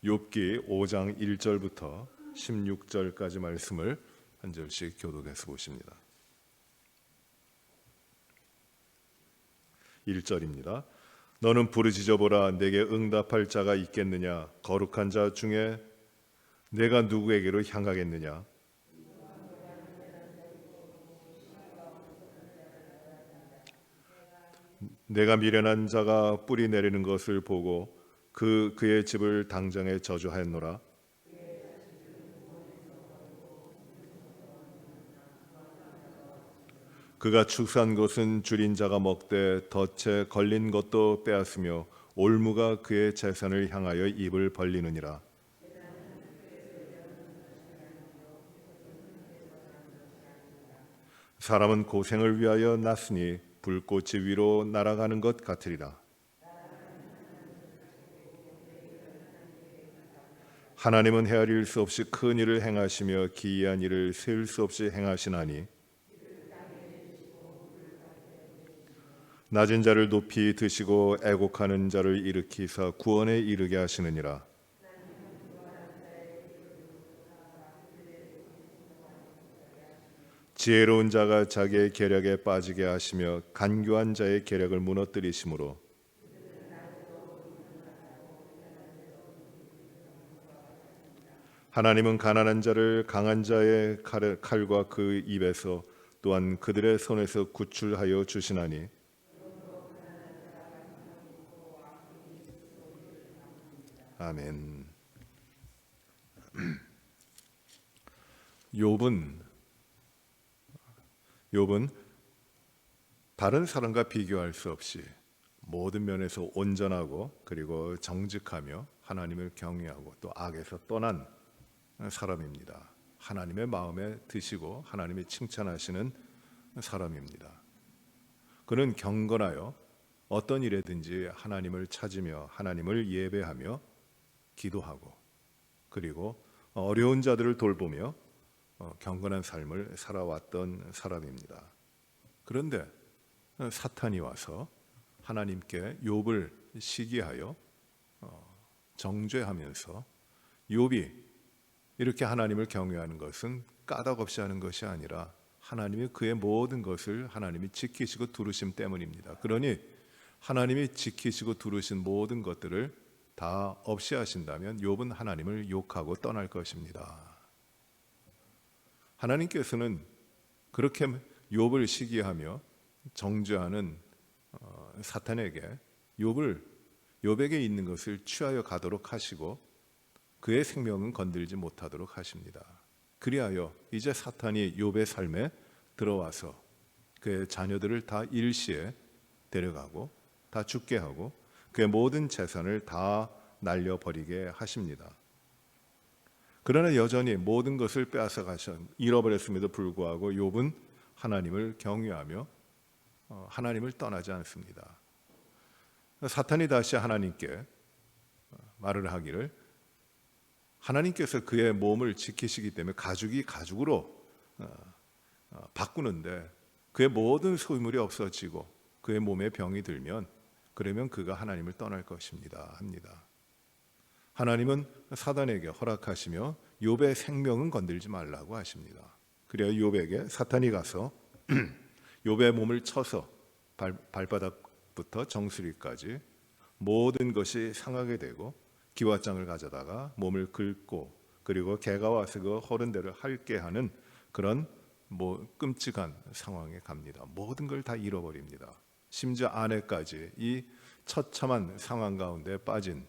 욥기 5장 1절부터 16절까지 말씀을 한 절씩 교독해서 보십니다. 1절입니다. 너는 부르짖어보라. 내게 응답할 자가 있겠느냐? 거룩한 자 중에 내가 누구에게로 향하겠느냐? 내가 미련한 자가 뿌리 내리는 것을 보고 그의 집을 당장에 저주하였노라. 그가 축사한 것은 줄인 자가 먹되 덫에 걸린 것도 빼앗으며 올무가 그의 재산을 향하여 입을 벌리느니라. 사람은 고생을 위하여 났으니 불꽃이 위로 날아가는 것 같으리라. 하나님은 헤아릴 수 없이 큰 일을 행하시며 기이한 일을 세울 수 없이 행하시나니 낮은 자를 높이 드시고 애곡하는 자를 일으키사 구원에 이르게 하시느니라. 지혜로운 자가 자기의 계략에 빠지게 하시며 간교한 자의 계략을 무너뜨리심으로 하나님은 가난한 자를 강한 자의 칼과 그 입에서 또한 그들의 손에서 구출하여 주시나니 아멘. 욥은 다른 사람과 비교할 수 없이 모든 면에서 온전하고 그리고 정직하며 하나님을 경외하고 또 악에서 떠난 사람입니다. 하나님의 마음에 드시고 하나님이 칭찬하시는 사람입니다. 그는 경건하여 어떤 일에든지 하나님을 찾으며 하나님을 예배하며 기도하고 그리고 어려운 자들을 돌보며 경건한 삶을 살아왔던 사람입니다. 그런데 사탄이 와서 하나님께 욥을 시기하여 정죄하면서 욥이 이렇게 하나님을 경외하는 것은 까닭없이 하는 것이 아니라 하나님이 그의 모든 것을 하나님이 지키시고 두르심 때문입니다. 그러니 하나님이 지키시고 두르신 모든 것들을 다 없이 하신다면 욥은 하나님을 욕하고 떠날 것입니다. 하나님께서는 그렇게 욥을 시기하며 정죄하는 사탄에게 욥에게 있는 것을 취하여 가도록 하시고 그의 생명은 건들지 못하도록 하십니다. 그리하여 이제 사탄이 욥의 삶에 들어와서 그의 자녀들을 다 일시에 데려가고 다 죽게 하고 그의 모든 재산을 다 날려버리게 하십니다. 그러나 여전히 모든 것을 빼앗아 잃어버렸음에도 불구하고 욥은 하나님을 경외하며 하나님을 떠나지 않습니다. 사탄이 다시 하나님께 말을 하기를 하나님께서 그의 몸을 지키시기 때문에 가죽이 가죽으로 바꾸는데 그의 모든 소유물이 없어지고 그의 몸에 병이 들면 그러면 그가 하나님을 떠날 것입니다 합니다. 하나님은 사단에게 허락하시며 욥의 생명은 건들지 말라고 하십니다. 그래야 욥에게 사탄이 가서 욥의 몸을 쳐서 발바닥부터 정수리까지 모든 것이 상하게 되고 기와장을 가져다가 몸을 긁고 그리고 개가 와서 그 허른 대로 핥게 하는 그런 끔찍한 상황에 갑니다. 모든 걸 다 잃어버립니다. 심지어 아내까지 이 처참한 상황 가운데 빠진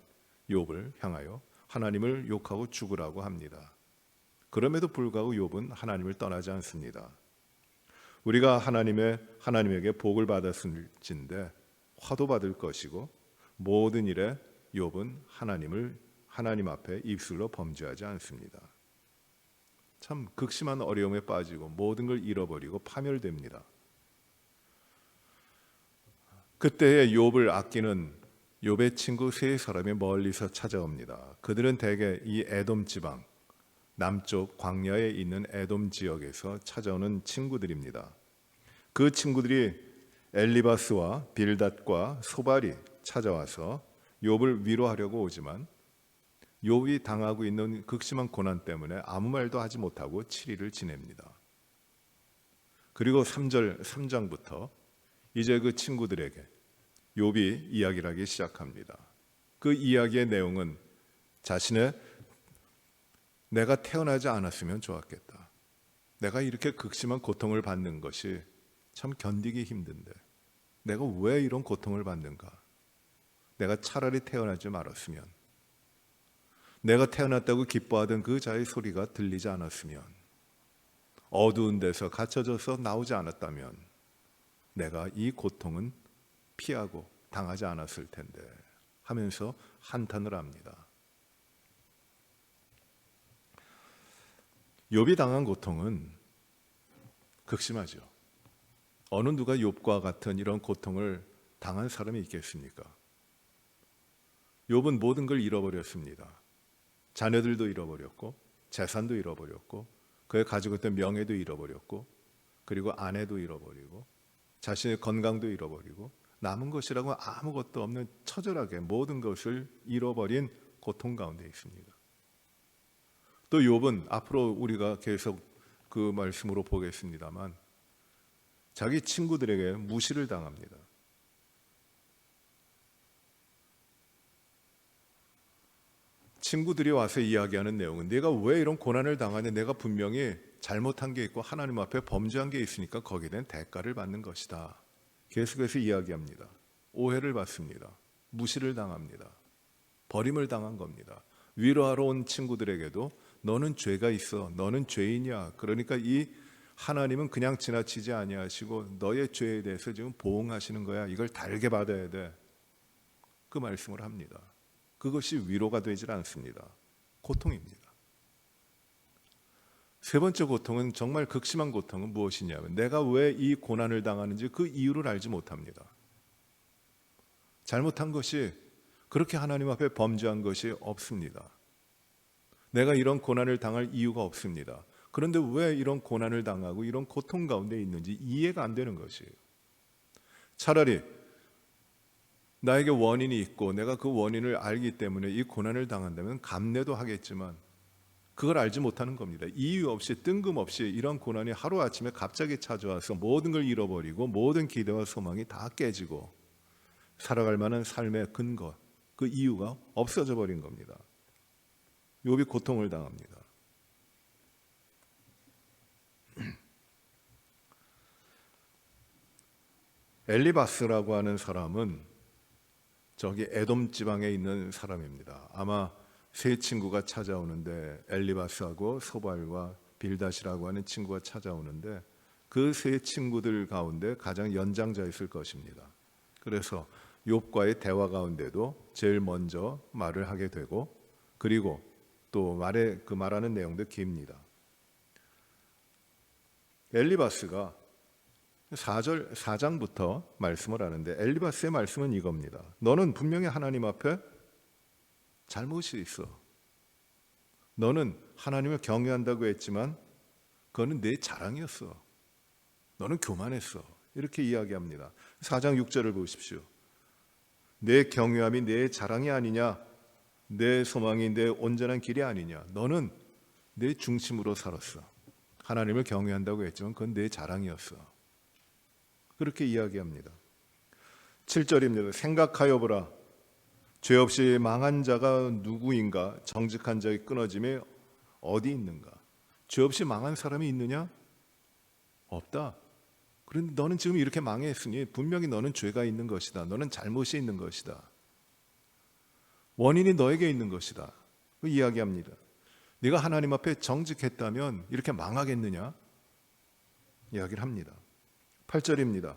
욥을 향하여 하나님을 욕하고 죽으라고 합니다. 그럼에도 불구하고 욥은 하나님을 떠나지 않습니다. 우리가 하나님에게 복을 받았을진데 화도 받을 것이고 모든 일에 욥은 하나님 앞에 입술로 범죄하지 않습니다. 참 극심한 어려움에 빠지고 모든 걸 잃어버리고 파멸됩니다. 그때의 욥을 아끼는 욥의 친구 세 사람이 멀리서 찾아옵니다. 그들은 대개 이 에돔 지방 남쪽 광야에 있는 에돔 지역에서 찾아오는 친구들입니다. 그 친구들이 엘리바스와 빌닷과 소발이 찾아와서 욥을 위로하려고 오지만 욥이 당하고 있는 극심한 고난 때문에 아무 말도 하지 못하고 7일을 지냅니다. 그리고 3장부터 이제 그 친구들에게 욥이 이야기를 하기 시작합니다. 그 이야기의 내용은 자신의 내가 태어나지 않았으면 좋았겠다. 내가 이렇게 극심한 고통을 받는 것이 참 견디기 힘든데 내가 왜 이런 고통을 받는가? 내가 차라리 태어나지 말았으면, 내가 태어났다고 기뻐하던 그 자의 소리가 들리지 않았으면, 어두운 데서 갇혀져서 나오지 않았다면 내가 이 고통은 피하고 당하지 않았을 텐데 하면서 한탄을 합니다. 욥이 당한 고통은 극심하죠. 어느 누가 욥과 같은 이런 고통을 당한 사람이 있겠습니까? 욥은 모든 걸 잃어버렸습니다. 자녀들도 잃어버렸고 재산도 잃어버렸고 그의 가지고 있던 명예도 잃어버렸고 그리고 아내도 잃어버리고 자신의 건강도 잃어버리고 남은 것이라고 아무것도 없는 처절하게 모든 것을 잃어버린 고통 가운데 있습니다. 또 욥은 앞으로 우리가 계속 그 말씀으로 보겠습니다만 자기 친구들에게 무시를 당합니다. 친구들이 와서 이야기하는 내용은 내가 왜 이런 고난을 당하냐, 내가 분명히 잘못한 게 있고 하나님 앞에 범죄한 게 있으니까 거기에 대한 대가를 받는 것이다. 계속해서 이야기합니다. 오해를 받습니다. 무시를 당합니다. 버림을 당한 겁니다. 위로하러 온 친구들에게도 너는 죄가 있어, 너는 죄인이야. 그러니까 이 하나님은 그냥 지나치지 아니하시고 너의 죄에 대해서 지금 보응하시는 거야. 이걸 달게 받아야 돼. 그 말씀을 합니다. 그것이 위로가 되질 않습니다. 고통입니다. 세 번째 고통은 정말 극심한 고통은 무엇이냐면 내가 왜 이 고난을 당하는지 그 이유를 알지 못합니다. 잘못한 것이 그렇게 하나님 앞에 범죄한 것이 없습니다. 내가 이런 고난을 당할 이유가 없습니다. 그런데 왜 이런 고난을 당하고 이런 고통 가운데 있는지 이해가 안 되는 것이에요. 차라리 나에게 원인이 있고 내가 그 원인을 알기 때문에 이 고난을 당한다면 감내도 하겠지만 그걸 알지 못하는 겁니다. 이유 없이 뜬금없이 이런 고난이 하루아침에 갑자기 찾아와서 모든 걸 잃어버리고 모든 기대와 소망이 다 깨지고 살아갈 만한 삶의 근거, 그 이유가 없어져 버린 겁니다. 욥이 고통을 당합니다. 엘리바스라고 하는 사람은 저기 에돔 지방에 있는 사람입니다. 아마 세 친구가 찾아오는데 엘리바스하고 소발과 빌닷이라고 하는 친구가 찾아오는데 그 세 친구들 가운데 가장 연장자였을 것입니다. 그래서 욥과의 대화 가운데도 제일 먼저 말을 하게 되고 그리고 또 말하는 내용도 깁니다. 엘리바스가 4장부터 말씀을 하는데 엘리바스의 말씀은 이겁니다. 너는 분명히 하나님 앞에 잘못이 있어. 너는 하나님을 경외한다고 했지만 그거는 내 자랑이었어. 너는 교만했어. 이렇게 이야기합니다. 4장 6절을 보십시오. 내 경외함이 내 자랑이 아니냐? 내 소망이 내 온전한 길이 아니냐? 너는 내 중심으로 살았어. 하나님을 경외한다고 했지만 그건 내 자랑이었어. 그렇게 이야기합니다. 7절입니다. 생각하여 보라. 죄 없이 망한 자가 누구인가? 정직한 자의 끊어짐이 어디 있는가? 죄 없이 망한 사람이 있느냐? 없다. 그런데 너는 지금 이렇게 망했으니 분명히 너는 죄가 있는 것이다. 너는 잘못이 있는 것이다. 원인이 너에게 있는 것이다. 그 이야기합니다. 네가 하나님 앞에 정직했다면 이렇게 망하겠느냐? 이야기를 합니다. 8절입니다.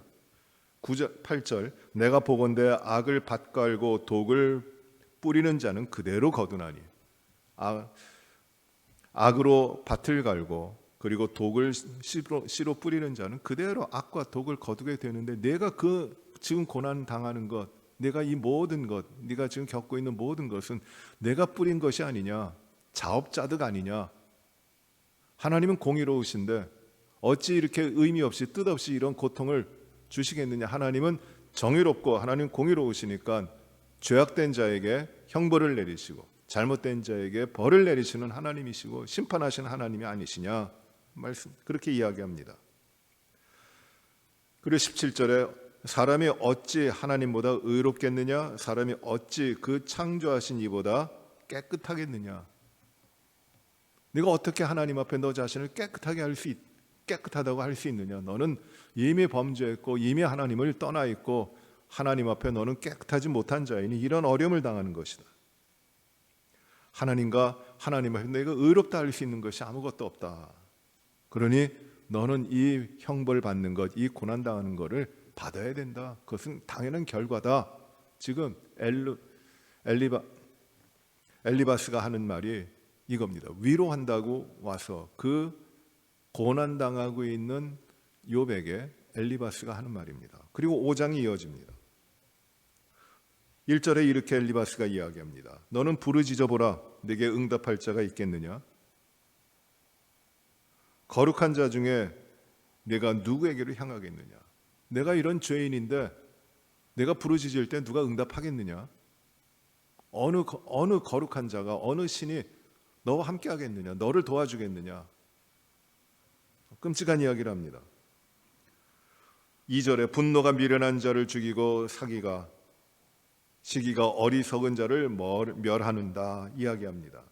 8절 내가 보건대 악을 밭갈고 독을 뿌리는 자는 그대로 거두나니 악으로 밭을 갈고 그리고 독을 씨로 뿌리는 자는 그대로 악과 독을 거두게 되는데 내가 그 지금 고난 당하는 것, 내가 이 모든 것, 네가 지금 겪고 있는 모든 것은 내가 뿌린 것이 아니냐? 자업자득 아니냐? 하나님은 공의로우신데 어찌 이렇게 의미 없이 뜻없이 이런 고통을 주시겠느냐? 하나님은 정의롭고 하나님 공의로우시니까 죄악된 자에게 형벌을 내리시고 잘못된 자에게 벌을 내리시는 하나님이시고 심판하시는 하나님이 아니시냐 말씀 그렇게 이야기합니다. 그리고 17절에 사람이 어찌 하나님보다 의롭겠느냐, 사람이 어찌 그 창조하신 이보다 깨끗하겠느냐. 네가 어떻게 하나님 앞에 너 자신을 깨끗하다고 할 수 있느냐. 너는 이미 범죄했고 이미 하나님을 떠나 있고 하나님 앞에 너는 깨끗하지 못한 자이니 이런 어려움을 당하는 것이다. 하나님과 하나님 앞에 내가 의롭다 할 수 있는 것이 아무것도 없다. 그러니 너는 이 형벌 받는 것, 이 고난 당하는 것을 받아야 된다. 그것은 당연한 결과다. 지금 엘리바스가 하는 말이 이겁니다. 위로한다고 와서 그 고난 당하고 있는 욥에게 엘리바스가 하는 말입니다. 그리고 5장이 이어집니다. 1절에 이렇게 엘리바스가 이야기합니다. 너는 부르짖어 보라. 네게 응답할 자가 있겠느냐? 거룩한 자 중에 내가 누구에게로 향하겠느냐? 내가 이런 죄인인데 내가 부르짖을 때 누가 응답하겠느냐? 어느 거룩한 자가 어느 신이 너와 함께 하겠느냐? 너를 도와주겠느냐? 끔찍한 이야기를 합니다. 2절에 분노가 미련한 자를 죽이고 시기가 어리석은 자를 멸하는다 이야기합니다.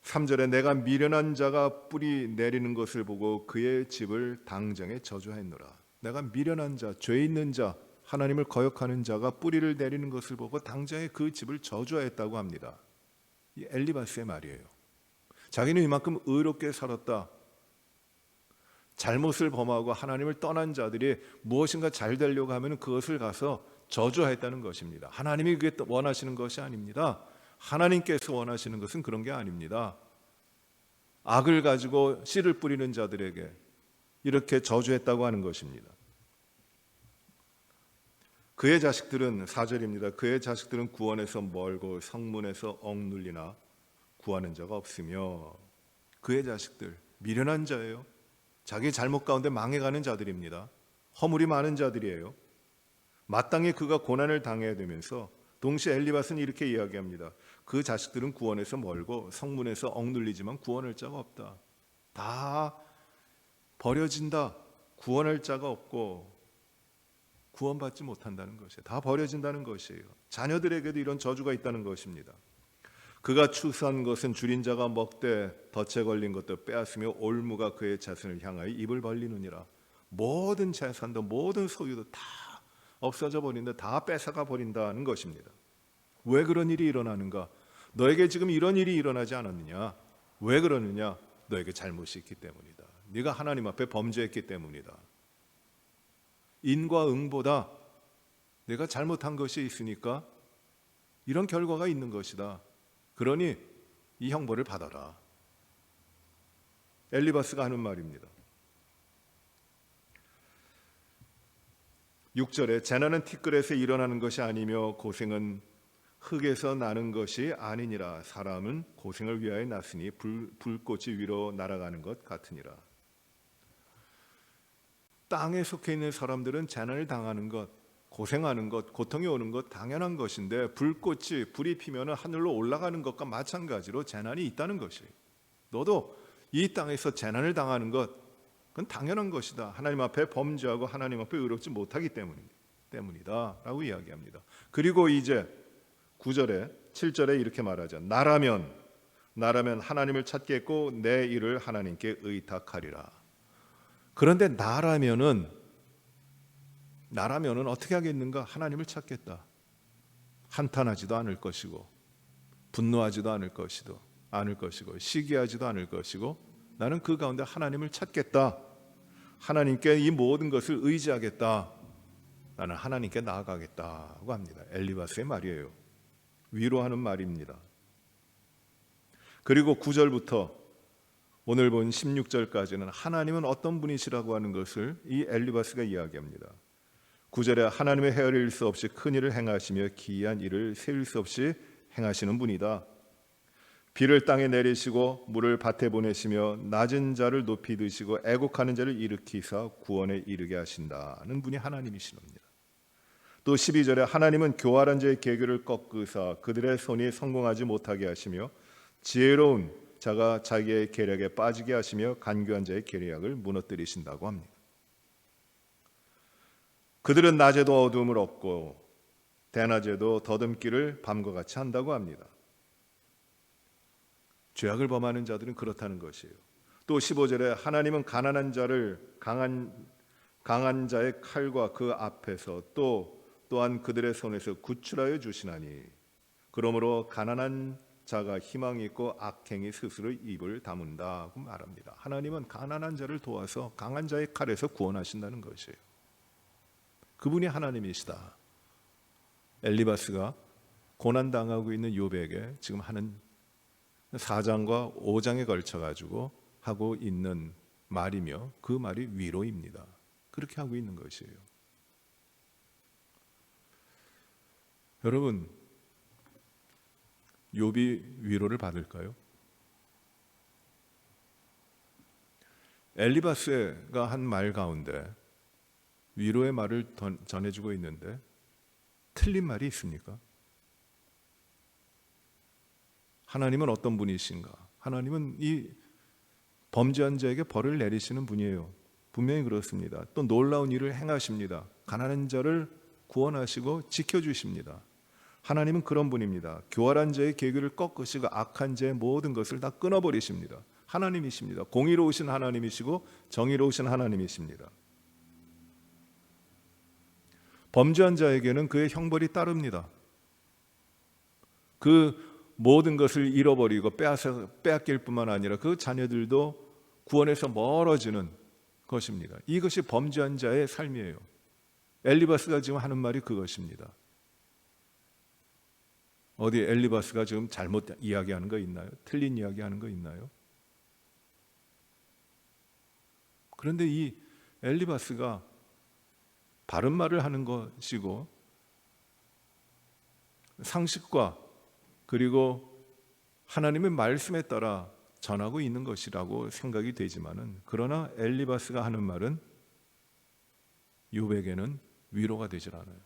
3절에 내가 미련한 자가 뿌리 내리는 것을 보고 그의 집을 당장에 저주하였노라. 내가 미련한 자, 죄 있는 자, 하나님을 거역하는 자가 뿌리를 내리는 것을 보고 당장에 그 집을 저주하였다고 합니다. 이 엘리바스의 말이에요. 자기는 이만큼 의롭게 살았다. 잘못을 범하고 하나님을 떠난 자들이 무엇인가 잘 되려고 하면 그것을 가서 저주하였다는 것입니다. 하나님이 그게 원하시는 것이 아닙니다. 하나님께서 원하시는 것은 그런 게 아닙니다. 악을 가지고 씨를 뿌리는 자들에게 이렇게 저주했다고 하는 것입니다. 그의 자식들은 4절입니다. 그의 자식들은 구원에서 멀고 성문에서 억눌리나 구하는 자가 없으며 그의 자식들 미련한 자예요. 자기 잘못 가운데 망해가는 자들입니다. 허물이 많은 자들이에요. 마땅히 그가 고난을 당해야 되면서 동시에 엘리바스는 이렇게 이야기합니다. 그 자식들은 구원에서 멀고 성문에서 억눌리지만 구원할 자가 없다. 다 버려진다. 구원할 자가 없고 구원받지 못한다는 것이에요. 다 버려진다는 것이에요. 자녀들에게도 이런 저주가 있다는 것입니다. 그가 추수한 것은 줄인 자가 먹되 덫에 걸린 것도 빼앗으며 올무가 그의 자손을 향하여 입을 벌리느니라. 모든 재산도 모든 소유도 다 없어져 버린다. 다 뺏어가 버린다는 것입니다. 왜 그런 일이 일어나는가? 너에게 지금 이런 일이 일어나지 않았느냐? 왜 그러느냐? 너에게 잘못이 있기 때문이다. 네가 하나님 앞에 범죄했기 때문이다. 인과 응보다 내가 잘못한 것이 있으니까 이런 결과가 있는 것이다. 그러니 이 형벌을 받아라. 엘리바스가 하는 말입니다. 6절에 재난은 티끌에서 일어나는 것이 아니며 고생은 흙에서 나는 것이 아니니라. 사람은 고생을 위하여 났으니 불꽃이 위로 날아가는 것 같으니라. 땅에 속해 있는 사람들은 재난을 당하는 것, 고생하는 것, 고통이 오는 것 당연한 것인데 불이 피면 하늘로 올라가는 것과 마찬가지로 재난이 있다는 것이에요. 너도 이 땅에서 재난을 당하는 것 그건 당연한 것이다. 하나님 앞에 범죄하고 하나님 앞에 의롭지 못하기 때문이다 라고 이야기합니다. 그리고 이제 9절에 7절에 이렇게 말하자. 나라면 하나님을 찾겠고 내 일을 하나님께 의탁하리라. 그런데 나라면은 어떻게 하겠는가? 하나님을 찾겠다. 한탄하지도 않을 것이고 분노하지도 않을 것이고 시기하지도 않을 것이고 나는 그 가운데 하나님을 찾겠다. 하나님께 이 모든 것을 의지하겠다. 나는 하나님께 나아가겠다고 합니다. 엘리바스의 말이에요. 위로하는 말입니다. 그리고 9절부터 오늘 본 16절까지는 하나님은 어떤 분이시라고 하는 것을 이 엘리바스가 이야기합니다. 9절에 하나님의 헤아릴 수 없이 큰 일을 행하시며 기이한 일을 세울 수 없이 행하시는 분이다. 비를 땅에 내리시고 물을 밭에 보내시며 낮은 자를 높이 드시고 애곡하는 자를 일으키사 구원에 이르게 하신다는 분이 하나님이시옵니다. 또 12절에 하나님은 교활한 자의 계교를 꺾으사 그들의 손이 성공하지 못하게 하시며 지혜로운 자가 자기의 계략에 빠지게 하시며 간교한 자의 계략을 무너뜨리신다고 합니다. 그들은 낮에도 어두움을 얻고 대낮에도 더듬기를 밤과 같이 한다고 합니다. 죄악을 범하는 자들은 그렇다는 것이에요. 또 15절에 하나님은 가난한 자를 강한 자의 칼과 그 앞에서 또한 그들의 손에서 구출하여 주시나니 그러므로 가난한 자가 희망이 있고 악행이 스스로 입을 다문다고 말합니다. 하나님은 가난한 자를 도와서 강한 자의 칼에서 구원하신다는 것이에요. 그분이 하나님이시다. 엘리바스가 고난당하고 있는 욥에게 지금 하는 4장과 5장에 걸쳐가지고 하고 있는 말이며 그 말이 위로입니다. 그렇게 하고 있는 것이에요. 여러분, 욥이 위로를 받을까요? 엘리바스가 한 말 가운데 위로의 말을 전해주고 있는데 틀린 말이 있습니까? 하나님은 어떤 분이신가? 하나님은 이 범죄한 자에게 벌을 내리시는 분이에요. 분명히 그렇습니다. 또 놀라운 일을 행하십니다. 가난한 자를 구원하시고 지켜주십니다. 하나님은 그런 분입니다. 교활한 자의 계교를 꺾으시고 악한 자의 모든 것을 다 끊어버리십니다. 하나님이십니다. 공의로우신 하나님이시고 정의로우신 하나님이십니다. 범죄한 자에게는 그의 형벌이 따릅니다. 그 모든 것을 잃어버리고 빼앗길 뿐만 아니라 그 자녀들도 구원에서 멀어지는 것입니다. 이것이 범죄한 자의 삶이에요. 엘리바스가 지금 하는 말이 그것입니다. 어디 엘리바스가 지금 잘못 이야기하는 거 있나요? 틀린 이야기하는 거 있나요? 그런데 이 엘리바스가 바른 말을 하는 것이고 상식과 그리고 하나님의 말씀에 따라 전하고 있는 것이라고 생각이 되지만은 그러나 엘리바스가 하는 말은 욥에게는 위로가 되질 않아요.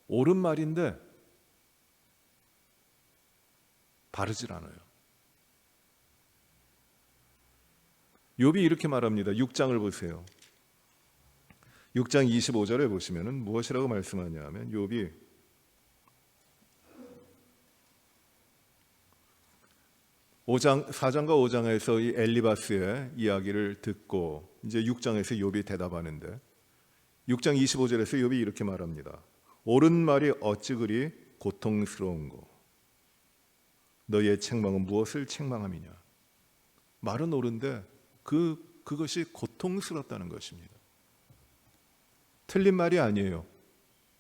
옳은 말인데 바르질 않아요. 욥이 이렇게 말합니다. 6장을 보세요. 6장 25절에 보시면은 무엇이라고 말씀하냐 하면 욥이 4장과 5장에서 이 엘리바스의 이야기를 듣고 이제 6장에서 욥이 대답하는데 6장 25절에서 욥이 이렇게 말합니다. 옳은 말이 어찌 그리 고통스러운고 너의 책망은 무엇을 책망함이냐. 말은 옳은데 그것이 고통스럽다는 것입니다. 틀린 말이 아니에요.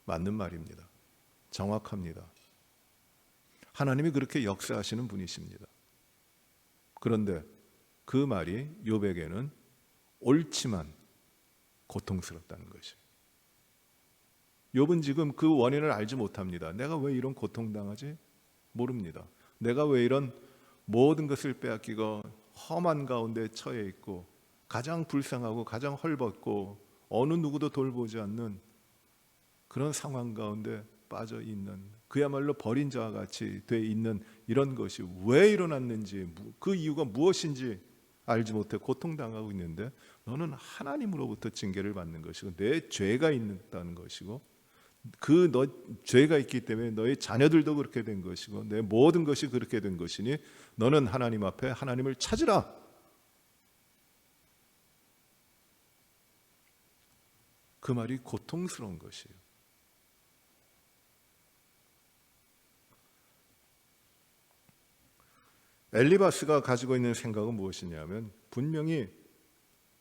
맞는 말입니다. 정확합니다. 하나님이 그렇게 역사하시는 분이십니다. 그런데 그 말이 욥에게는 옳지만 고통스럽다는 것이에요. 욥은 지금 그 원인을 알지 못합니다. 내가 왜 이런 고통당하지? 모릅니다. 내가 왜 이런 모든 것을 빼앗기고 험한 가운데 처해 있고 가장 불쌍하고 가장 헐벗고 어느 누구도 돌보지 않는 그런 상황 가운데 빠져 있는 그야말로 버린 자와 같이 돼 있는 이런 것이 왜 일어났는지 그 이유가 무엇인지 알지 못해 고통당하고 있는데 너는 하나님으로부터 징계를 받는 것이고 내 죄가 있다는 것이고 너 죄가 있기 때문에 너의 자녀들도 그렇게 된 것이고 내 모든 것이 그렇게 된 것이니 너는 하나님 앞에 하나님을 찾으라. 그 말이 고통스러운 것이에요. 엘리바스가 가지고 있는 생각은 무엇이냐면 분명히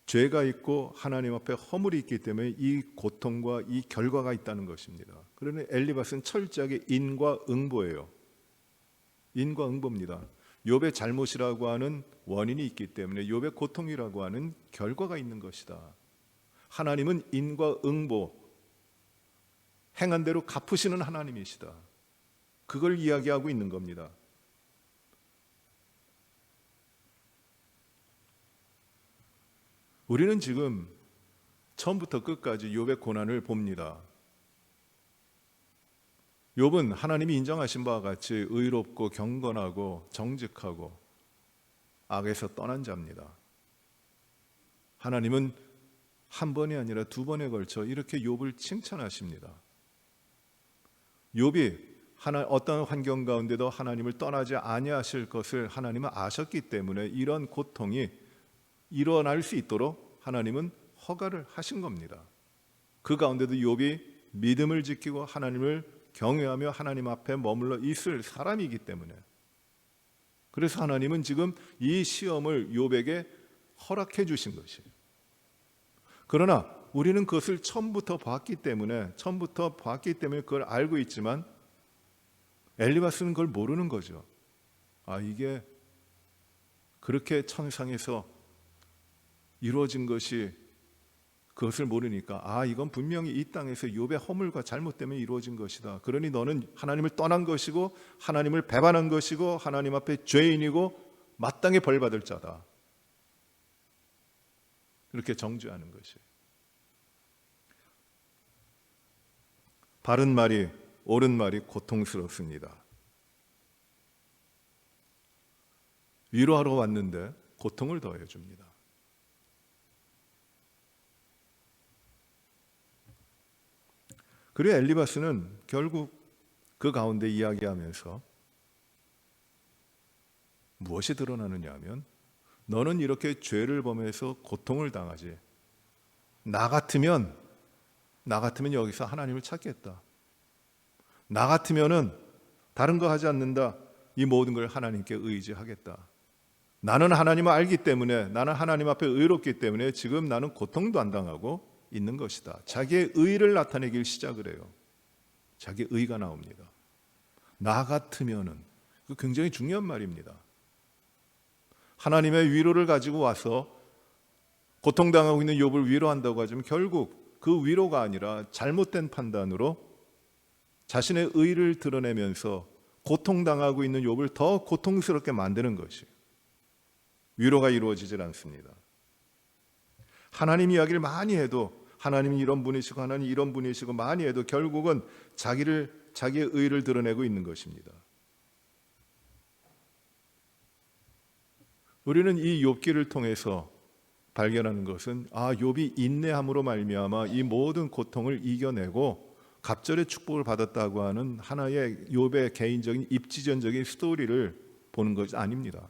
죄가 있고 하나님 앞에 허물이 있기 때문에 이 고통과 이 결과가 있다는 것입니다. 그러나 엘리바스는 철저하게 인과응보예요. 인과응보입니다. 욥의 잘못이라고 하는 원인이 있기 때문에 욥의 고통이라고 하는 결과가 있는 것이다. 하나님은 인과응보, 행한 대로 갚으시는 하나님이시다. 그걸 이야기하고 있는 겁니다. 우리는 지금 처음부터 끝까지 욥의 고난을 봅니다. 욥은 하나님이 인정하신 바와 같이 의롭고 경건하고 정직하고 악에서 떠난 자입니다. 하나님은 한 번이 아니라 두 번에 걸쳐 이렇게 욥을 칭찬하십니다. 욥이 어떤 환경 가운데도 하나님을 떠나지 아니하실 것을 하나님은 아셨기 때문에 이런 고통이 일어날 수 있도록 하나님은 허가를 하신 겁니다. 그 가운데도 욥이 믿음을 지키고 하나님을 경외하며 하나님 앞에 머물러 있을 사람이기 때문에, 그래서 하나님은 지금 이 시험을 욥에게 허락해 주신 것이에요. 그러나 우리는 그것을 처음부터 봤기 때문에 그걸 알고 있지만 엘리바스는 그걸 모르는 거죠. 이게 그렇게 천상에서 이루어진 것이, 그것을 모르니까 이건 분명히 이 땅에서 욥의 허물과 잘못 때문에 이루어진 것이다. 그러니 너는 하나님을 떠난 것이고 하나님을 배반한 것이고 하나님 앞에 죄인이고 마땅히 벌받을 자다. 그렇게 정죄하는 것이에요. 바른 말이, 옳은 말이 고통스럽습니다. 위로하러 왔는데 고통을 더해 줍니다. 그리고 엘리바스는 결국 그 가운데 이야기하면서 무엇이 드러나느냐 하면, 너는 이렇게 죄를 범해서 고통을 당하지, 나 같으면 여기서 하나님을 찾겠다. 나 같으면은 다른 거 하지 않는다. 이 모든 걸 하나님께 의지하겠다. 나는 하나님을 알기 때문에, 나는 하나님 앞에 의롭기 때문에 지금 나는 고통도 안 당하고 있는 것이다. 자기의 의를 나타내길 시작을 해요. 자기 의가 나옵니다. 나 같으면은, 그 굉장히 중요한 말입니다. 하나님의 위로를 가지고 와서 고통당하고 있는 욥을 위로한다고 하지만 결국 그 위로가 아니라 잘못된 판단으로 자신의 의를 드러내면서 고통당하고 있는 욥을 더 고통스럽게 만드는 것이, 위로가 이루어지질 않습니다. 하나님 이야기를 많이 해도, 하나님이 이런 분이시고 하나님 이런 분이시고 많이 해도 결국은 자기의 의를 드러내고 있는 것입니다. 우리는 이 욥기를 통해서 발견하는 것은 욥이 인내함으로 말미암아 이 모든 고통을 이겨내고 갑절의 축복을 받았다고 하는 하나의 욥의 개인적인 입지전적인 스토리를 보는 것이 아닙니다.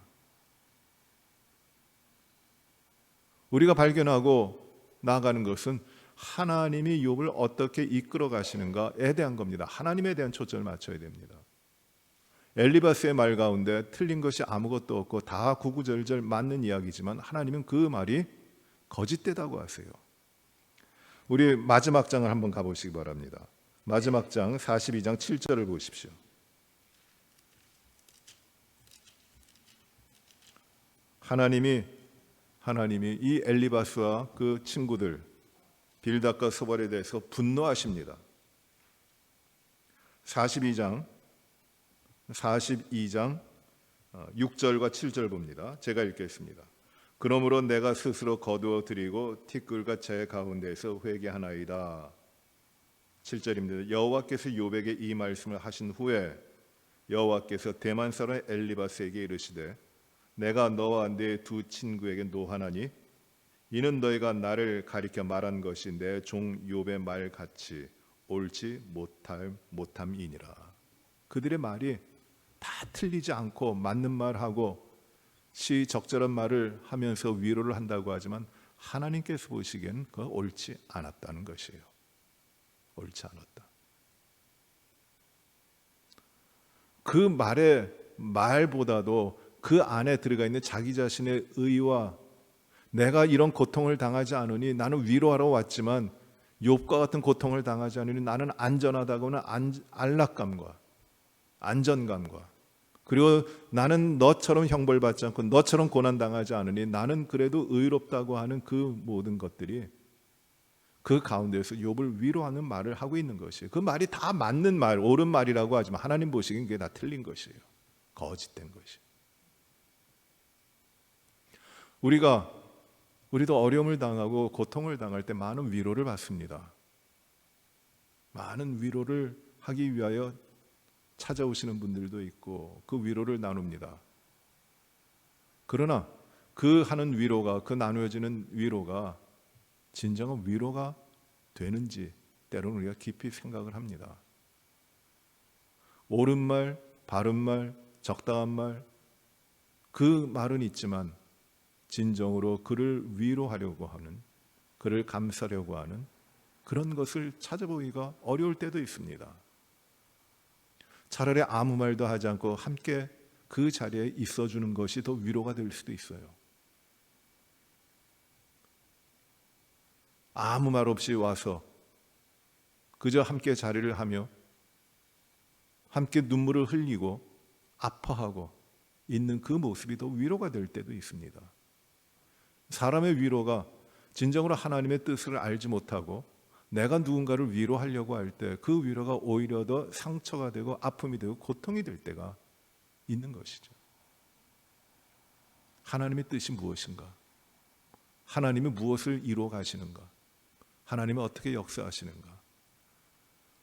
우리가 발견하고 나아가는 것은 하나님이 욥을 어떻게 이끌어 가시는가에 대한 겁니다. 하나님에 대한 초점을 맞춰야 됩니다. 엘리바스의 말 가운데 틀린 것이 아무것도 없고 다 구구절절 맞는 이야기지만 하나님은 그 말이 거짓되다고 하세요. 우리 마지막 장을 한번 가보시기 바랍니다. 마지막 장 42장 7절을 보십시오. 하나님이 이 엘리바스와 그 친구들 빌닷과 소발에 대해서 분노하십니다. 42장 6절과 7절 봅니다. 제가 읽겠습니다. 그러므로 내가 스스로 거두어 드리고 티끌과 재 가운데에서 회개하나이다. 7절입니다. 여호와께서 욥에게 이 말씀을 하신 후에 여호와께서 대만 사람 엘리바스에게 이르시되 내가 너와 네 두 친구에게 노하나니 이는 너희가 나를 가리켜 말한 것이 내 종 욥의 말 같이 옳지 못함이니라. 그들의 말이 다 틀리지 않고 맞는 말하고 시적절한 말을 하면서 위로를 한다고 하지만 하나님께서 보시기엔 그거 옳지 않았다는 것이에요. 옳지 않았다. 그 말보다도 그 안에 들어가 있는 자기 자신의 의와 내가 이런 고통을 당하지 않으니 나는 위로하러 왔지만 욥과 같은 고통을 당하지 않으니 나는 안전하다고는 안락감과 안전감과 그리고 나는 너처럼 형벌받지 않고 너처럼 고난당하지 않으니 나는 그래도 의롭다고 하는 그 모든 것들이 그 가운데에서 욥을 위로하는 말을 하고 있는 것이에요. 그 말이 다 맞는 말, 옳은 말이라고 하지만 하나님 보시기엔 그게 다 틀린 것이에요. 거짓된 것이에요. 우리가 우리도 어려움을 당하고 고통을 당할 때 많은 위로를 받습니다. 많은 위로를 하기 위하여 찾아오시는 분들도 있고 그 위로를 나눕니다. 그러나 그 하는 위로가, 그 나누어지는 위로가 진정한 위로가 되는지 때로는 우리가 깊이 생각을 합니다. 옳은 말, 바른 말, 적당한 말, 그 말은 있지만 진정으로 그를 위로하려고 하는, 그를 감싸려고 하는 그런 것을 찾아보기가 어려울 때도 있습니다. 차라리 아무 말도 하지 않고 함께 그 자리에 있어주는 것이 더 위로가 될 수도 있어요. 아무 말 없이 와서 그저 함께 자리를 하며 함께 눈물을 흘리고 아파하고 있는 그 모습이 더 위로가 될 때도 있습니다. 사람의 위로가 진정으로 하나님의 뜻을 알지 못하고 내가 누군가를 위로하려고 할 때 그 위로가 오히려 더 상처가 되고 아픔이 되고 고통이 될 때가 있는 것이죠. 하나님의 뜻이 무엇인가? 하나님이 무엇을 이루어 가시는가? 하나님은 어떻게 역사하시는가?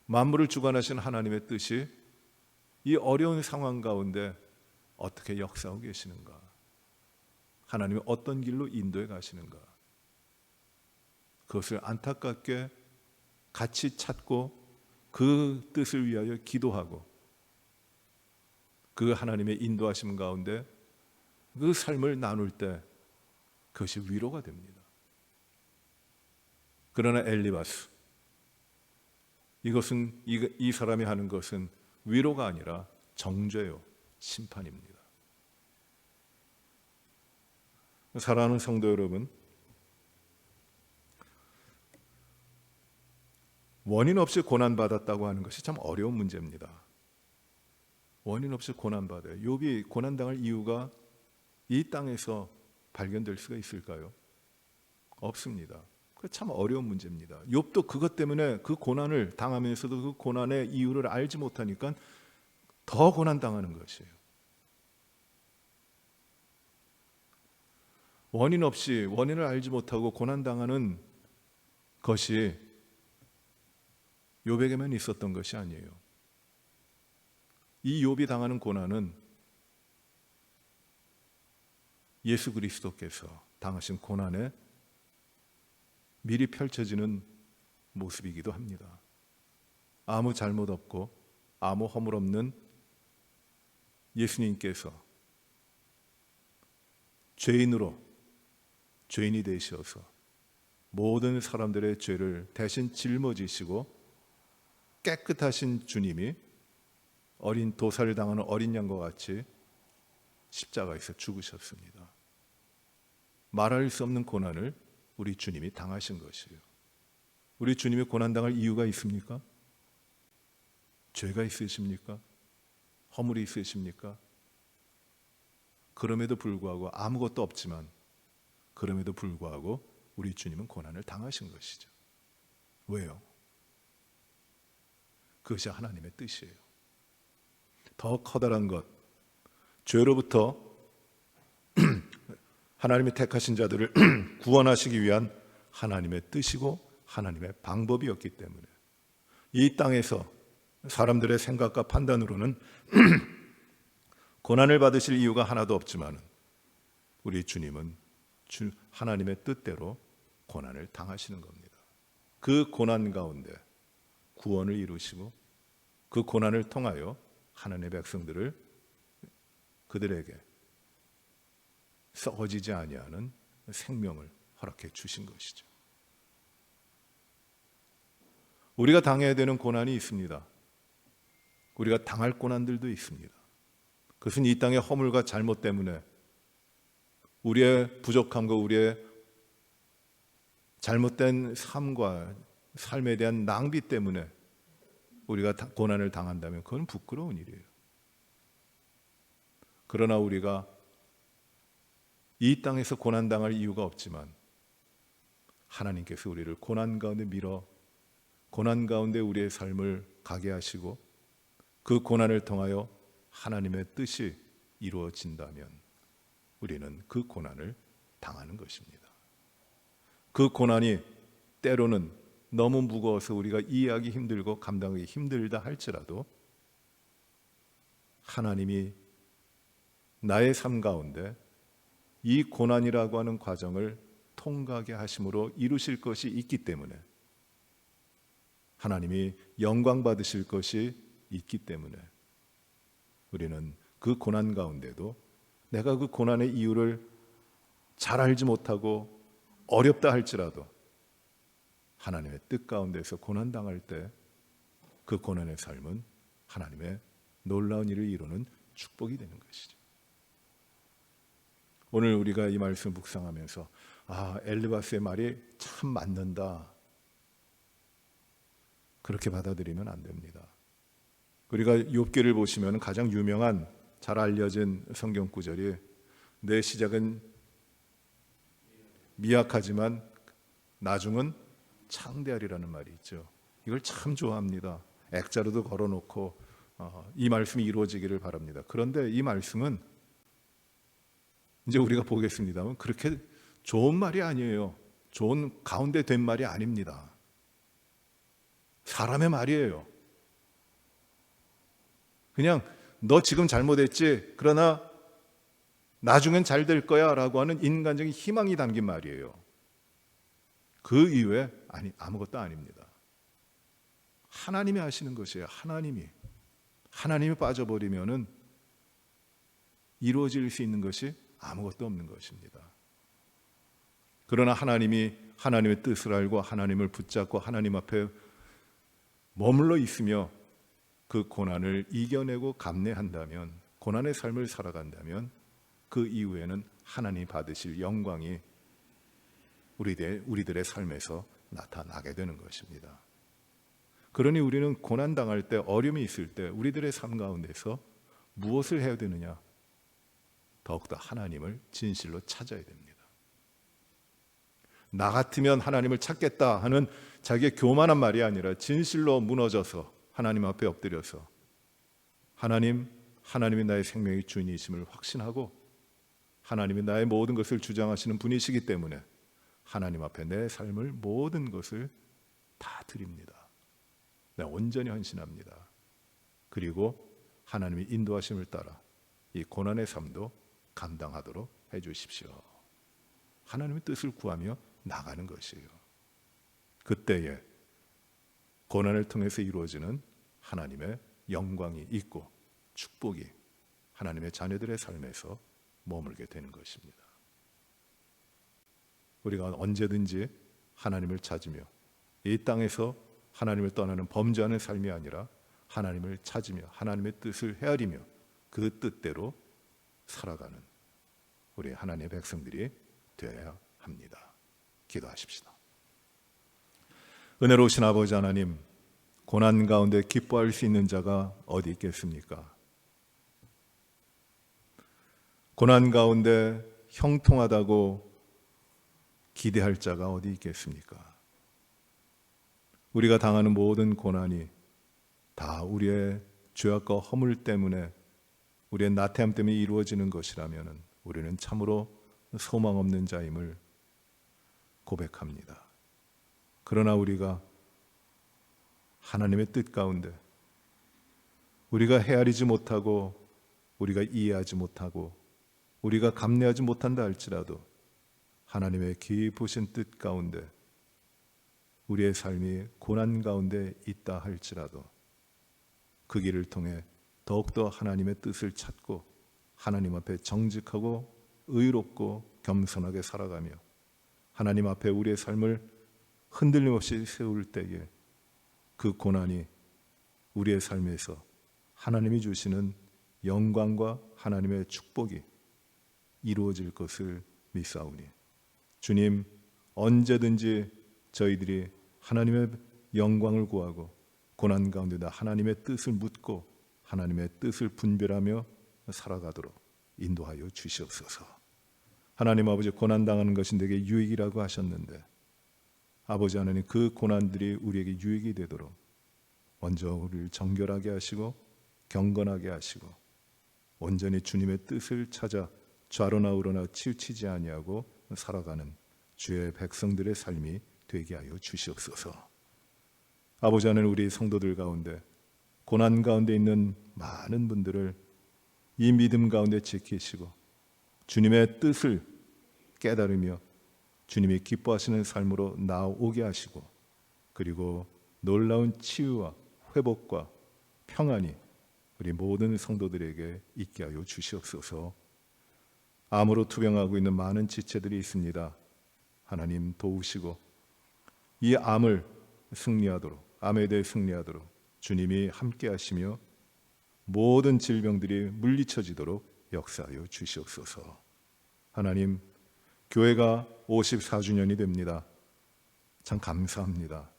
만물을 주관하시는 하나님의 뜻이 이 어려운 상황 가운데 어떻게 역사하고 계시는가? 하나님이 어떤 길로 인도해 가시는가? 그것을 안타깝게 같이 찾고 그 뜻을 위하여 기도하고 그 하나님의 인도하심 가운데 그 삶을 나눌 때 그것이 위로가 됩니다. 그러나 엘리바스, 이것은 이 사람이 하는 것은 위로가 아니라 정죄요, 심판입니다. 사랑하는 성도 여러분, 원인 없이 고난받았다고 하는 것이 참 어려운 문제입니다. 원인 없이 고난받아요. 욥이 고난당할 이유가 이 땅에서 발견될 수가 있을까요? 없습니다. 그 참 어려운 문제입니다. 욥도 그것 때문에 그 고난을 당하면서도 그 고난의 이유를 알지 못하니까 더 고난당하는 것이에요. 원인 없이 원인을 알지 못하고 고난당하는 것이 욥에게만 있었던 것이 아니에요. 이 욥이 당하는 고난은 예수 그리스도께서 당하신 고난에 미리 펼쳐지는 모습이기도 합니다. 아무 잘못 없고 아무 허물 없는 예수님께서 죄인이 되셔서 모든 사람들의 죄를 대신 짊어지시고 깨끗하신 주님이 어린 도살을 당하는 어린 양과 같이 십자가에서 죽으셨습니다. 말할 수 없는 고난을 우리 주님이 당하신 것이에요. 우리 주님이 고난당할 이유가 있습니까? 죄가 있으십니까? 허물이 있으십니까? 그럼에도 불구하고 아무것도 없지만 그럼에도 불구하고 우리 주님은 고난을 당하신 것이죠. 왜요? 그것이 하나님의 뜻이에요. 더 커다란 것, 죄로부터 하나님이 택하신 자들을 구원하시기 위한 하나님의 뜻이고 하나님의 방법이었기 때문에 이 땅에서 사람들의 생각과 판단으로는 고난을 받으실 이유가 하나도 없지만 우리 주님은 하나님의 뜻대로 고난을 당하시는 겁니다. 그 고난 가운데 구원을 이루시고 그 고난을 통하여 하나님의 백성들을 그들에게 썩어지지 아니하는 생명을 허락해 주신 것이죠. 우리가 당해야 되는 고난이 있습니다. 우리가 당할 고난들도 있습니다. 그것은 이 땅의 허물과 잘못 때문에 우리의 부족함과 우리의 잘못된 삶과 삶에 대한 낭비 때문에 우리가 고난을 당한다면 그건 부끄러운 일이에요. 그러나 우리가 이 땅에서 고난당할 이유가 없지만 하나님께서 우리를 고난 가운데 밀어 고난 가운데 우리의 삶을 가게 하시고 그 고난을 통하여 하나님의 뜻이 이루어진다면 우리는 그 고난을 당하는 것입니다. 그 고난이 때로는 너무 무거워서 우리가 이해하기 힘들고 감당하기 힘들다 할지라도 하나님이 나의 삶 가운데 이 고난이라고 하는 과정을 통과하게 하심으로 이루실 것이 있기 때문에, 하나님이 영광 받으실 것이 있기 때문에 우리는 그 고난 가운데도 내가 그 고난의 이유를 잘 알지 못하고 어렵다 할지라도 하나님의 뜻 가운데서 고난당할 때 그 고난의 삶은 하나님의 놀라운 일을 이루는 축복이 되는 것이죠. 오늘 우리가 이 말씀 묵상하면서 엘리바스의 말이 참 맞는다, 그렇게 받아들이면 안 됩니다. 우리가 욥기를 보시면 가장 유명한 잘 알려진 성경 구절이 내 시작은 미약하지만 나중은 창대하리라는 말이 있죠. 이걸 참 좋아합니다. 액자로도 걸어놓고 이 말씀이 이루어지기를 바랍니다. 그런데 이 말씀은 이제 우리가 보겠습니다만 그렇게 좋은 말이 아니에요. 좋은 가운데 된 말이 아닙니다. 사람의 말이에요. 그냥 너 지금 잘못했지, 그러나 나중엔 잘 될 거야 라고 하는 인간적인 희망이 담긴 말이에요. 그 이외에 아무것도 아닙니다. 하나님이 하시는 것이에요. 하나님이 빠져버리면은 이루어질 수 있는 것이 아무것도 없는 것입니다. 그러나 하나님의 뜻을 알고 하나님을 붙잡고 하나님 앞에 머물러 있으며 그 고난을 이겨내고 감내한다면, 고난의 삶을 살아간다면 그 이후에는 하나님이 받으실 영광이 우리들의 삶에서 나타나게 되는 것입니다. 그러니 우리는 고난당할 때, 어려움이 있을 때 우리들의 삶 가운데서 무엇을 해야 되느냐? 더욱더 하나님을 진실로 찾아야 됩니다. 나 같으면 하나님을 찾겠다 하는 자기의 교만한 말이 아니라 진실로 무너져서 하나님 앞에 엎드려서 하나님이 나의 생명의 주인이심을 확신하고 하나님이 나의 모든 것을 주장하시는 분이시기 때문에 하나님 앞에 내 삶을, 모든 것을 다 드립니다. 내가 온전히 헌신합니다. 그리고 하나님의 인도하심을 따라 이 고난의 삶도 감당하도록 해주십시오. 하나님의 뜻을 구하며 나가는 것이에요. 그때에 고난을 통해서 이루어지는 하나님의 영광이 있고 축복이 하나님의 자녀들의 삶에서 머물게 되는 것입니다. 우리가 언제든지 하나님을 찾으며 이 땅에서 하나님을 떠나는 범죄하는 삶이 아니라 하나님을 찾으며 하나님의 뜻을 헤아리며 그 뜻대로 살아가는 우리 하나님의 백성들이 되어야 합니다. 기도하십시다. 은혜로우신 아버지 하나님, 고난 가운데 기뻐할 수 있는 자가 어디 있겠습니까? 고난 가운데 형통하다고 기대할 자가 어디 있겠습니까? 우리가 당하는 모든 고난이 다 우리의 죄악과 허물 때문에, 우리의 나태함 때문에 이루어지는 것이라면 우리는 참으로 소망 없는 자임을 고백합니다. 그러나 우리가 하나님의 뜻 가운데 우리가 헤아리지 못하고 우리가 이해하지 못하고 우리가 감내하지 못한다 할지라도 하나님의 깊으신 뜻 가운데 우리의 삶이 고난 가운데 있다 할지라도 그 길을 통해 더욱더 하나님의 뜻을 찾고 하나님 앞에 정직하고 의롭고 겸손하게 살아가며 하나님 앞에 우리의 삶을 흔들림 없이 세울 때에 그 고난이 우리의 삶에서 하나님이 주시는 영광과 하나님의 축복이 이루어질 것을 믿사오니 주님, 언제든지 저희들이 하나님의 영광을 구하고 고난 가운데다 하나님의 뜻을 묻고 하나님의 뜻을 분별하며 살아가도록 인도하여 주시옵소서. 하나님 아버지, 고난당하는 것이 내게 유익이라고 하셨는데 아버지 하나님, 그 고난들이 우리에게 유익이 되도록 먼저 우리를 정결하게 하시고 경건하게 하시고 온전히 주님의 뜻을 찾아 좌로나 우로나 치우치지 아니하고 살아가는 주의 백성들의 삶이 되게 하여 주시옵소서. 아버지 하나님, 우리 성도들 가운데 고난 가운데 있는 많은 분들을 이 믿음 가운데 지키시고 주님의 뜻을 깨달으며 주님이 기뻐하시는 삶으로 나오게 하시고, 그리고 놀라운 치유와 회복과 평안이 우리 모든 성도들에게 있게 하여 주시옵소서. 암으로 투병하고 있는 많은 지체들이 있습니다. 하나님 도우시고 이 암을 승리하도록, 암에 대해 승리하도록 주님이 함께 하시며 모든 질병들이 물리쳐지도록 역사하여 주시옵소서. 하나님, 교회가 54주년이 됩니다. 참 감사합니다.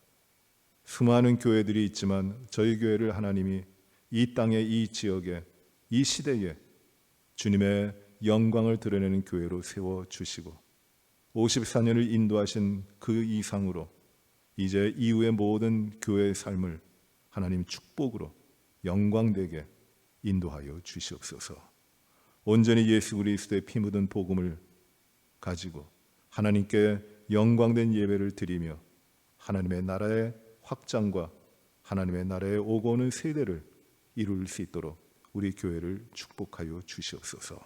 수많은 교회들이 있지만 저희 교회를 하나님이 이 땅에, 이 지역에, 이 시대에 주님의 영광을 드러내는 교회로 세워주시고 54년을 인도하신 그 이상으로 이제 이후의 모든 교회의 삶을 하나님 축복으로 영광되게 인도하여 주시옵소서. 온전히 예수 그리스도의 피 묻은 복음을 가지고 하나님께 영광된 예배를 드리며 하나님의 나라의 확장과 하나님의 나라에 오고 오는 세대를 이룰 수 있도록 우리 교회를 축복하여 주시옵소서.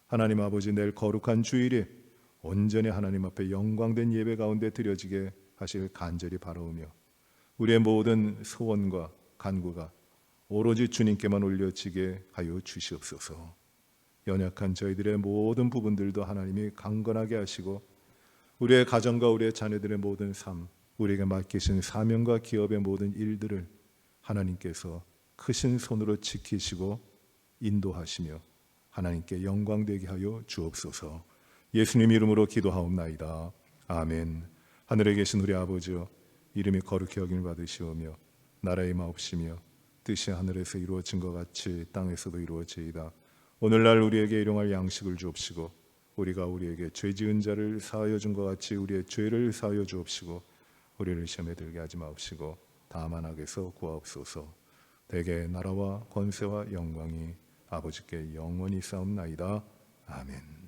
하나님 아버지, 내일 거룩한 주일에 온전히 하나님 앞에 영광된 예배 가운데 드려지게 하실 간절히 바라오며 우리의 모든 소원과 간구가 오로지 주님께만 올려지게 하여 주시옵소서. 연약한 저희들의 모든 부분들도 하나님이 강건하게 하시고 우리의 가정과 우리의 자녀들의 모든 삶, 우리에게 맡기신 사명과 기업의 모든 일들을 하나님께서 크신 손으로 지키시고 인도하시며 하나님께 영광되게 하여 주옵소서. 예수님 이름으로 기도하옵나이다. 아멘. 하늘에 계신 우리 아버지여, 이름이 거룩히 여김을 받으시오며 나라의 마옵시며 뜻이 하늘에서 이루어진 것 같이 땅에서도 이루어지이다. 오늘날 우리에게 일용할 양식을 주옵시고 우리가 우리에게 죄 지은 자를 사하여 준 것 같이 우리의 죄를 사하여 주옵시고 우리를 시험에 들게 하지 마옵시고 다만 악에서 구하옵소서. 대개 나라와 권세와 영광이 아버지께 영원히 싸움나이다. 아멘.